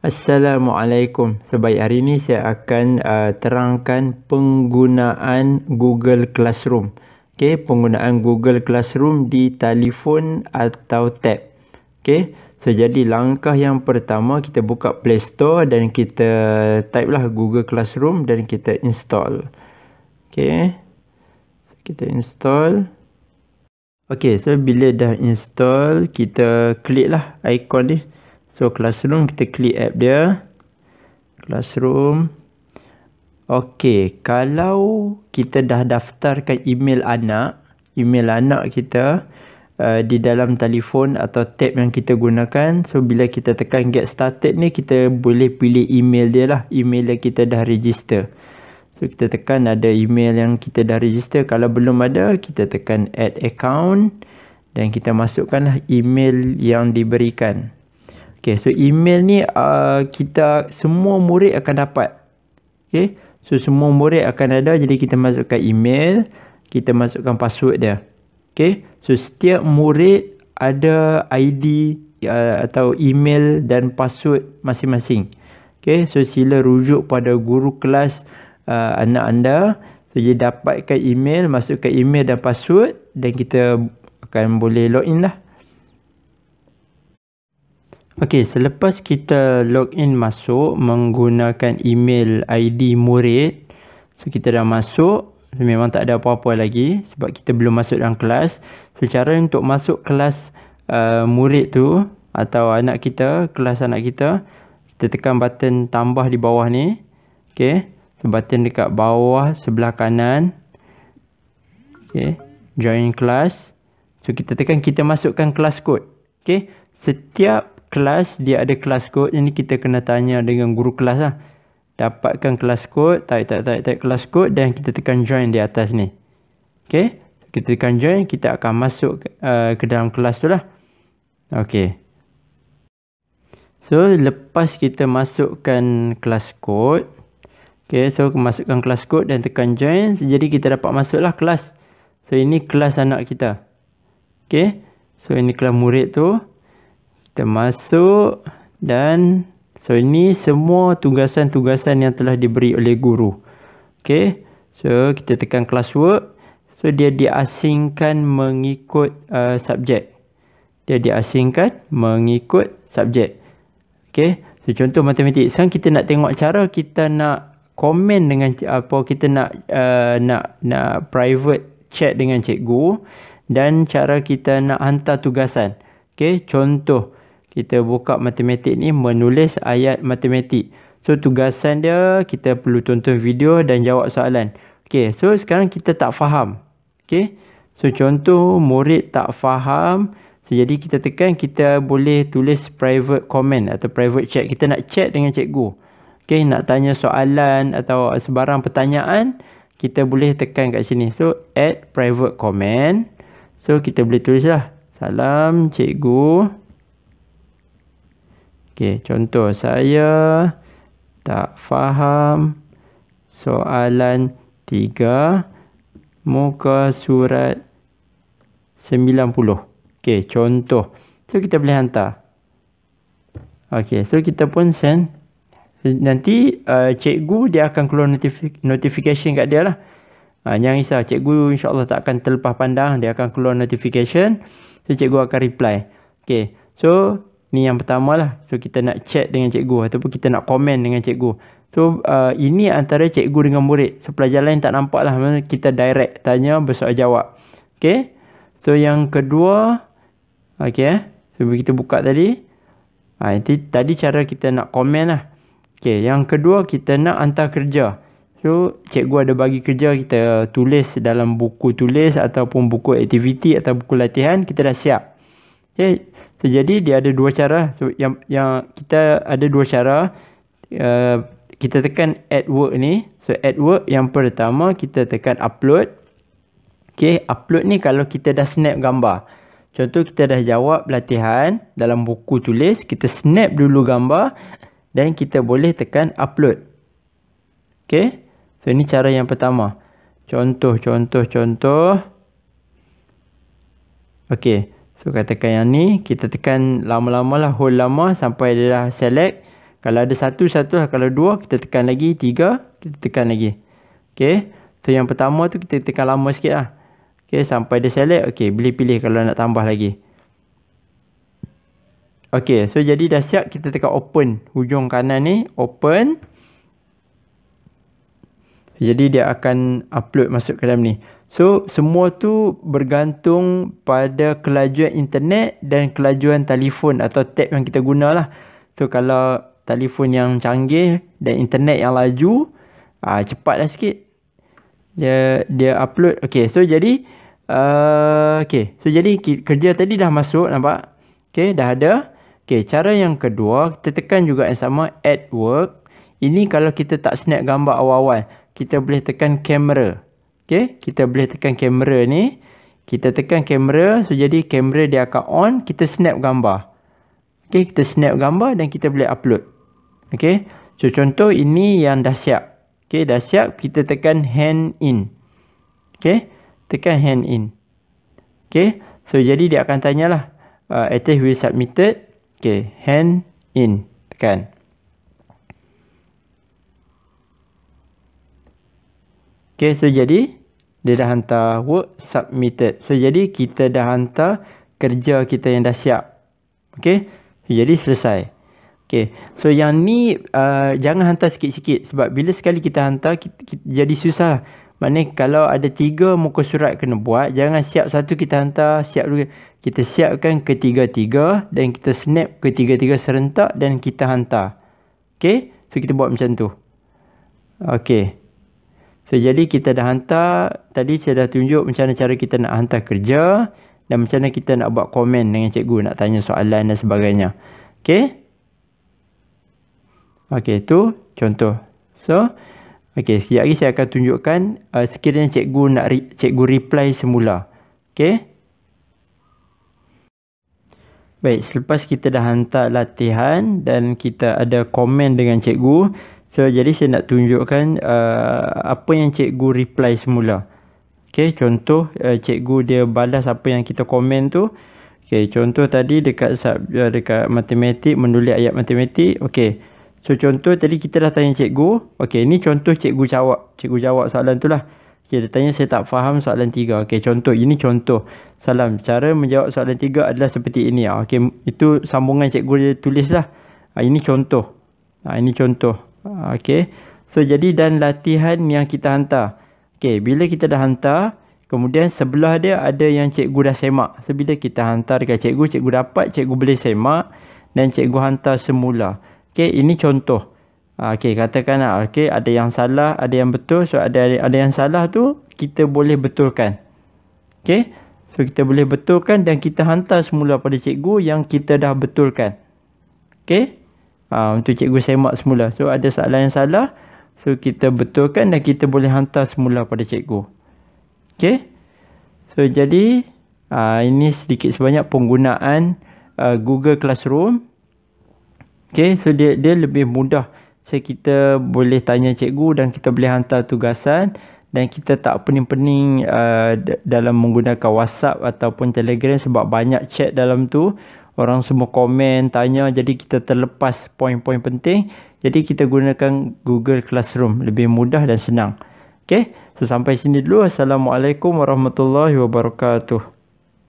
Assalamualaikum. Sebaik hari ini saya akan terangkan penggunaan Google Classroom. Okey, penggunaan Google Classroom di telefon atau tab. Okey. So jadi langkah yang pertama, kita buka Play Store dan kita type lah Google Classroom dan kita install. Okey. So, kita install. Okey, so bila dah install, kita klik lah ikon ni. So Classroom, kita klik app dia. Classroom. Okey, kalau kita dah daftarkan email anak kita di dalam telefon atau tab yang kita gunakan. So bila kita tekan get started ni, kita boleh pilih email dia lah, email yang kita dah register. So kita tekan ada email yang kita dah register. Kalau belum ada, kita tekan add account dan kita masukkanlah email yang diberikan. Okay, so email ni kita semua murid akan dapat. Okay, so semua murid akan ada. Jadi kita masukkan email, kita masukkan password dia. Okay, so setiap murid ada ID atau email dan password masing-masing. Okay, so sila rujuk pada guru kelas anak anda. So dia dapatkan email, masukkan email dan password dan kita akan boleh login lah. Okey, selepas kita login masuk menggunakan email ID murid, so kita dah masuk. So, memang tak ada apa-apa lagi sebab kita belum masuk dalam kelas. So cara untuk masuk kelas murid tu atau anak kita, kelas anak kita tekan button tambah di bawah ni. Okey, so button dekat bawah sebelah kanan. Okey, join class. So kita tekan, kita masukkan kelas kod. Okey, setiap kelas dia ada kelas kod. Ini kita kena tanya dengan guru kelas lah. Dapatkan kelas kod, type kelas kod dan kita tekan join di atas ni. Okey, kita tekan join, kita akan masuk ke dalam kelas tu lah. Okey, so lepas kita masukkan kelas kod, okey, so masukkan kelas kod dan tekan join, jadi kita dapat masuklah kelas. So ini kelas anak kita. Okey, so ini kelas murid tu. Kita masuk dan so ini semua tugasan-tugasan yang telah diberi oleh guru. Okey, so kita tekan classwork. So dia diasingkan mengikut subjek. Dia diasingkan mengikut subjek. Okey, so contoh matematik. Sekarang kita nak tengok cara kita nak komen dengan apa, kita nak private chat dengan cikgu dan cara kita nak hantar tugasan. Okey, contoh kita buka matematik ni, menulis ayat matematik. So tugasan dia, kita perlu tonton video dan jawab soalan. Okey, so sekarang kita tak faham. Okey, so contoh murid tak faham. So jadi kita tekan, kita boleh tulis private comment atau private chat. Kita nak chat dengan cikgu. Okey, nak tanya soalan atau sebarang pertanyaan, kita boleh tekan kat sini. So add private comment. So kita boleh tulis lah, salam cikgu. Okey, contoh saya tak faham soalan 3 muka surat 90. Okey, contoh. So kita boleh hantar. Okey, so kita pun send. Nanti cikgu dia akan keluar notification kat dia lah. Jangan risau, cikgu insyaAllah tak akan terlepas pandang. Dia akan keluar notification. So cikgu akan reply. Okey, so ni yang pertama lah. So kita nak chat dengan cikgu ataupun kita nak komen dengan cikgu. So ini antara cikgu dengan murid. So pelajar lain tak nampak lah. Kita direct tanya, bersoal jawab. Okay, so yang kedua, okay, so kita buka tadi. Tadi cara kita nak komen lah. Okay, yang kedua kita nak hantar kerja. So cikgu ada bagi kerja, kita tulis dalam buku tulis ataupun buku aktiviti atau buku latihan, kita dah siap. Okay, so jadi dia ada dua cara. So yang kita ada dua cara. Kita tekan add work ni. So add work yang pertama, kita tekan upload. Okay, upload ni kalau kita dah snap gambar. Contoh kita dah jawab latihan dalam buku tulis, kita snap dulu gambar dan kita boleh tekan upload. Okay, so ini cara yang pertama. Contoh. Okay, so katakan yang ni, kita tekan lama-lama lah, hold lama sampai dia dah select. Kalau ada satu lah. Kalau dua, kita tekan lagi. Tiga, kita tekan lagi. Okay. So, yang pertama tu kita tekan lama sikit lah. Okay. Sampai dia select. Okay. Boleh pilih kalau nak tambah lagi. Okay. So, jadi dah siap. Kita tekan open. Hujung kanan ni. Open. Jadi, dia akan upload masuk ke dalam ni. So, semua tu bergantung pada kelajuan internet dan kelajuan telefon atau tab yang kita guna lah. So, kalau telefon yang canggih dan internet yang laju, cepatlah sikit dia upload. Okay, so jadi so jadi kerja tadi dah masuk, nampak? Okay, dah ada. Okay, cara yang kedua, kita tekan juga yang sama, add work. Ini kalau kita tak snap gambar awal-awal, kita boleh tekan kamera. Okay, kita boleh tekan kamera ni. Kita tekan kamera, so jadi kamera dia akan on, kita snap gambar. Okay, kita snap gambar dan kita boleh upload. Okay, so contoh ini yang dah siap. Okay, dah siap, kita tekan hand in. Okay, tekan hand in. Okay, so jadi dia akan tanyalah, attach will submitted. Okay, hand in, tekan. Okay, so jadi dia dah hantar work submitted. So jadi kita dah hantar kerja kita yang dah siap. Okay, jadi selesai. Okay, so yang ni jangan hantar sikit-sikit. Sebab bila sekali kita hantar, kita jadi susah. Maknanya kalau ada 3 muka surat kena buat, jangan siap satu kita hantar, siap dulu. Kita siapkan ketiga-tiga dan kita snap ketiga-tiga serentak dan kita hantar. Okay, so kita buat macam tu. Okay. So, jadi kita dah hantar. Tadi saya dah tunjuk macam mana cara kita nak hantar kerja. Dan macam mana kita nak buat komen dengan cikgu. Nak tanya soalan dan sebagainya. Okay. Okay, tu contoh. So, okay, sekejap lagi saya akan tunjukkan sekiranya cikgu nak cikgu reply semula. Okay. Baik, selepas kita dah hantar latihan dan kita ada komen dengan cikgu. So, jadi saya nak tunjukkan apa yang cikgu reply semula. Okay, contoh cikgu dia balas apa yang kita komen tu. Okay, contoh tadi dekat matematik, menulis ayat matematik. Okay, so contoh tadi kita dah tanya cikgu. Okay, ni contoh cikgu jawab. Cikgu jawab soalan tu lah. Okay, dia tanya saya tak faham soalan 3. Okay, contoh. Ini contoh. Salam, cara menjawab soalan 3 adalah seperti ini. Okay, itu sambungan cikgu dia tulis lah. Ini contoh. Ini contoh. Okay, so jadi dan latihan yang kita hantar. Okay, bila kita dah hantar, kemudian sebelah dia ada yang cikgu dah semak. So, bila kita hantar dekat cikgu, cikgu dapat, cikgu boleh semak dan cikgu hantar semula. Okay, ini contoh. Okay, katakanlah, okay, ada yang salah, ada yang betul. So, ada yang salah tu, kita boleh betulkan. Okay, so kita boleh betulkan dan kita hantar semula pada cikgu yang kita dah betulkan. Okay. Untuk cikgu semak semula. So, ada soalan yang salah. So, kita betulkan dan kita boleh hantar semula pada cikgu. Okay. So, jadi, ini sedikit sebanyak penggunaan Google Classroom. Okay. So, dia lebih mudah. So, kita boleh tanya cikgu dan kita boleh hantar tugasan. Dan kita tak pening-pening dalam menggunakan WhatsApp ataupun Telegram sebab banyak chat dalam tu. Orang semua komen, tanya. Jadi kita terlepas poin-poin penting. Jadi kita gunakan Google Classroom. Lebih mudah dan senang. Okay. So sampai sini dulu. Assalamualaikum warahmatullahi wabarakatuh.